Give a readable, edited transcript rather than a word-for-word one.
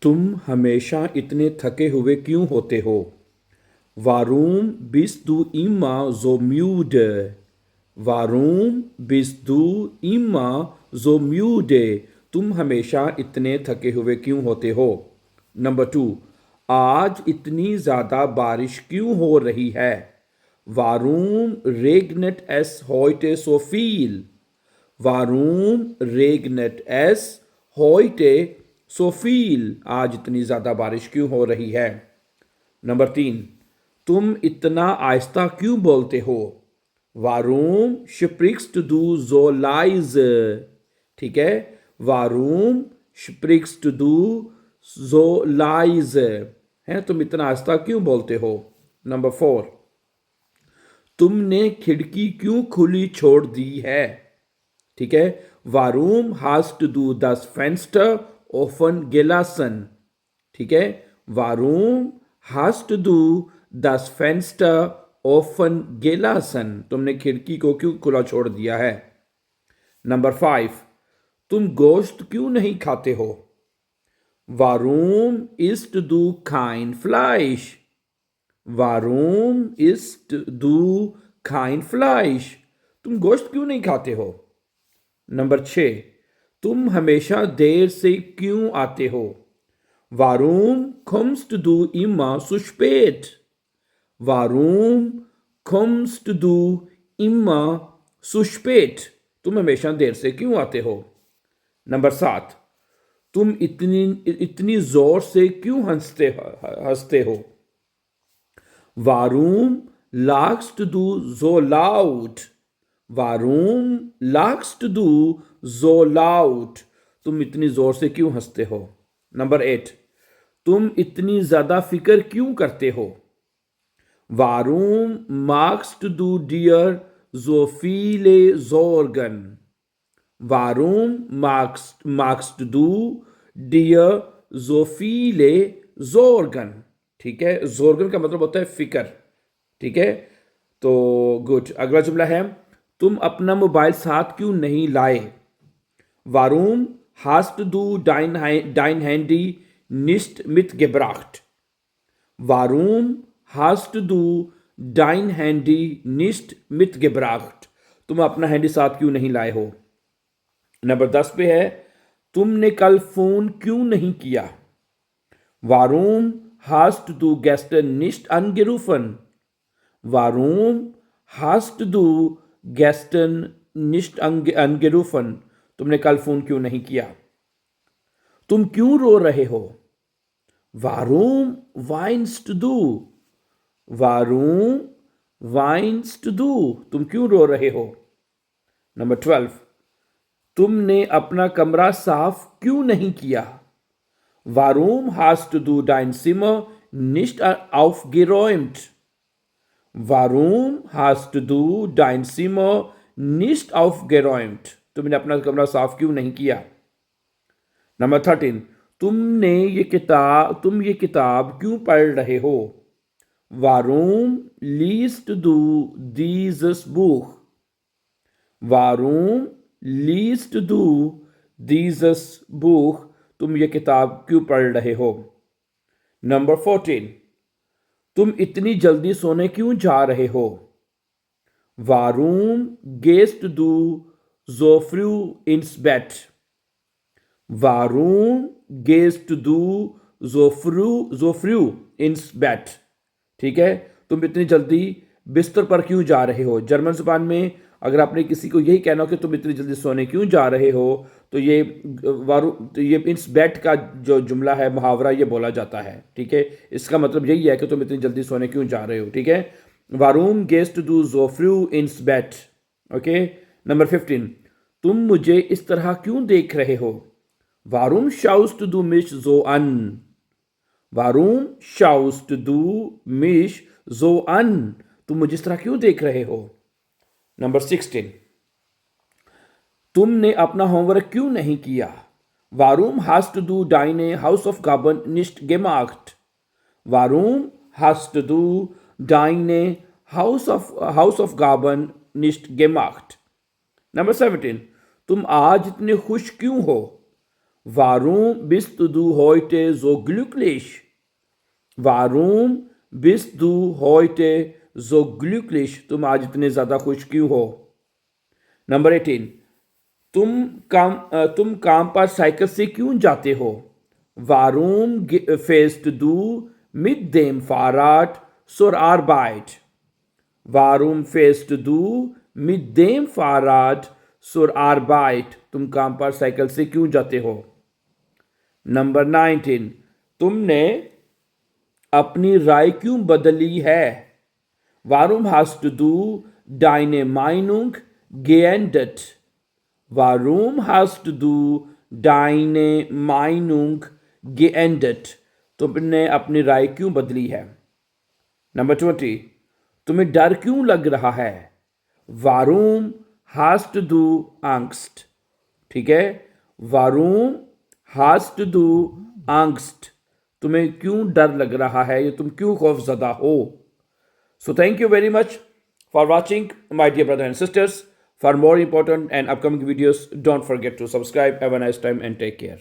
तुम हमेशा इतने थके हुए क्यों होते हो? Warum bist du immer so müde? Warum bist du immer so müde? तुम हमेशा इतने थके हुए क्यों होते हो? नंबर 2, आज इतनी ज़्यादा बारिश क्यों हो रही है? Warum regnet es heute so viel? Warum regnet es heute so viel? आज इतनी ज़्यादा बारिश क्यों हो रही है? नंबर 3, तुम इतना आहिस्ता क्यों बोलते हो? Warum sprichst du so leise? ठीक है, Warum sprichst du so leise? है, तुम इतना आहिस्ता क्यों बोलते हो? नंबर 4, तुमने खिड़की क्यों खुली छोड़ दी है? ठीक है, Warum hast du das Fenster offen gelassen? ठीक है, Warum hast du das Fenster offen gelassen? तुमने खिड़की को क्यों खुला छोड़ दिया है? नंबर 5, तुम गोश्त क्यों नहीं खाते हो? Warum isst du kein Fleisch? Warum isst du kein Fleisch? तुम गोश्त क्यों नहीं खाते हो? नंबर 6, तुम हमेशा देर से क्यों आते हो? Warum kommst du immer so spät? Warum kommst du immer so spät? तुम हमेशा देर से क्यों आते हो? नंबर 7, तुम इतनी इतनी जोर से क्यों हंसते हो? Warum lachst du so laut? Warum lachst du so laut? तुम इतनी जोर से क्यों हंसते हो? नंबर 8, तुम इतनी ज्यादा फिक्र क्यों करते हो? Warum machst du dir so viele Sorgen? Warum magst du dir so viele Sorgen? ठीक है, जोर्गन का मतलब होता है फिक्र। ठीक है, तो गुड। अगला जुमला है, तुम अपना मोबाइल साथ क्यों नहीं लाए? Warum hast du dein Handy nicht mitgebracht? Warum hast du dein Handy nicht mitgebracht? तुम अपना हैंडी साथ क्यों नहीं लाए हो? नंबर 10 पे है, तुमने कल फोन क्यों नहीं किया? Warum hast du gestern nicht angerufen? Warum hast du gestern nicht angerufen? तुमने कल फोन क्यों नहीं किया? तुम क्यों रो रहे हो? Warum weinst du? Warum weinst du? तुम क्यों रो रहे हो? नंबर 12, तुमने अपना कमरा साफ क्यों नहीं किया? Warum hast du dein Zimmer nicht aufgeräumt? Warum hast du dein Zimmer nicht aufgeräumt? तुमने अपना कमरा साफ क्यों नहीं किया? नंबर 13, तुम ये किताब क्यों पढ़ रहे हो? Warum liest du dieses Buch? Warum liest du dieses Buch? तुम ये किताब क्यों पढ़ रहे हो? नंबर 14, तुम इतनी जल्दी सोने क्यों जा रहे हो? Warum gehst du so früh ins Bett? Warum gehst du so früh ins Bett? ठीक है, तुम इतनी जल्दी बिस्तर पर क्यों जा रहे हो? जर्मन जुबान में अगर आपने किसी को यही कहना हो कि तुम इतनी जल्दी सोने क्यों जा रहे हो, तो ये इस बेट का जो जुमला है, मुहावरा, ये बोला जाता है। ठीक है, इसका मतलब यही है कि तुम इतनी जल्दी सोने क्यों जा रहे हो। ठीक है, वारूम गेस्ट डू so früh ins Bett? Okay. Number 15, तुम मुझे इस तरह क्यों देख रहे हो? वारूम schaust du mich so an? Warum schaust du mich so an? तुम मुझे इस तरह क्यों देख रहे हो? नंबर 16, तुमने अपना होमवर्क क्यों नहीं किया? Warum hast du deine Hausaufgaben nicht gemacht? Warum hast du deine Hausaufgaben nicht gemacht? Number 17, तुम आज इतने खुश क्यों हो? Warum bist du heute so glücklich? Warum bist du heute so glücklich? तुम आज इतने ज्यादा खुश क्यों हो? नंबर 18, तुम काम पर साइकिल से क्यों जाते हो? Warum fährst du mit dem Fahrrad zur Arbeit? Warum fährst du mit dem Fahrrad zur Arbeit? तुम काम पर साइकिल से क्यों जाते हो? नंबर 19, तुमने अपनी राय क्यों बदली है? Warum hast du deine Meinung geändert? Warum hast du deine Meinung geändert? तुमने अपनी राय क्यों बदली है? नंबर 20, तुम्हें डर क्यों लग रहा है? Warum hast du Angst? ठीक है, Warum hast du Angst? तुम्हें क्यों डर लग रहा है या तुम क्यों खौफजदा हो? So thank you very much for watching, my dear brothers and sisters. For more important and upcoming videos, don't forget to subscribe. Have a nice time and take care.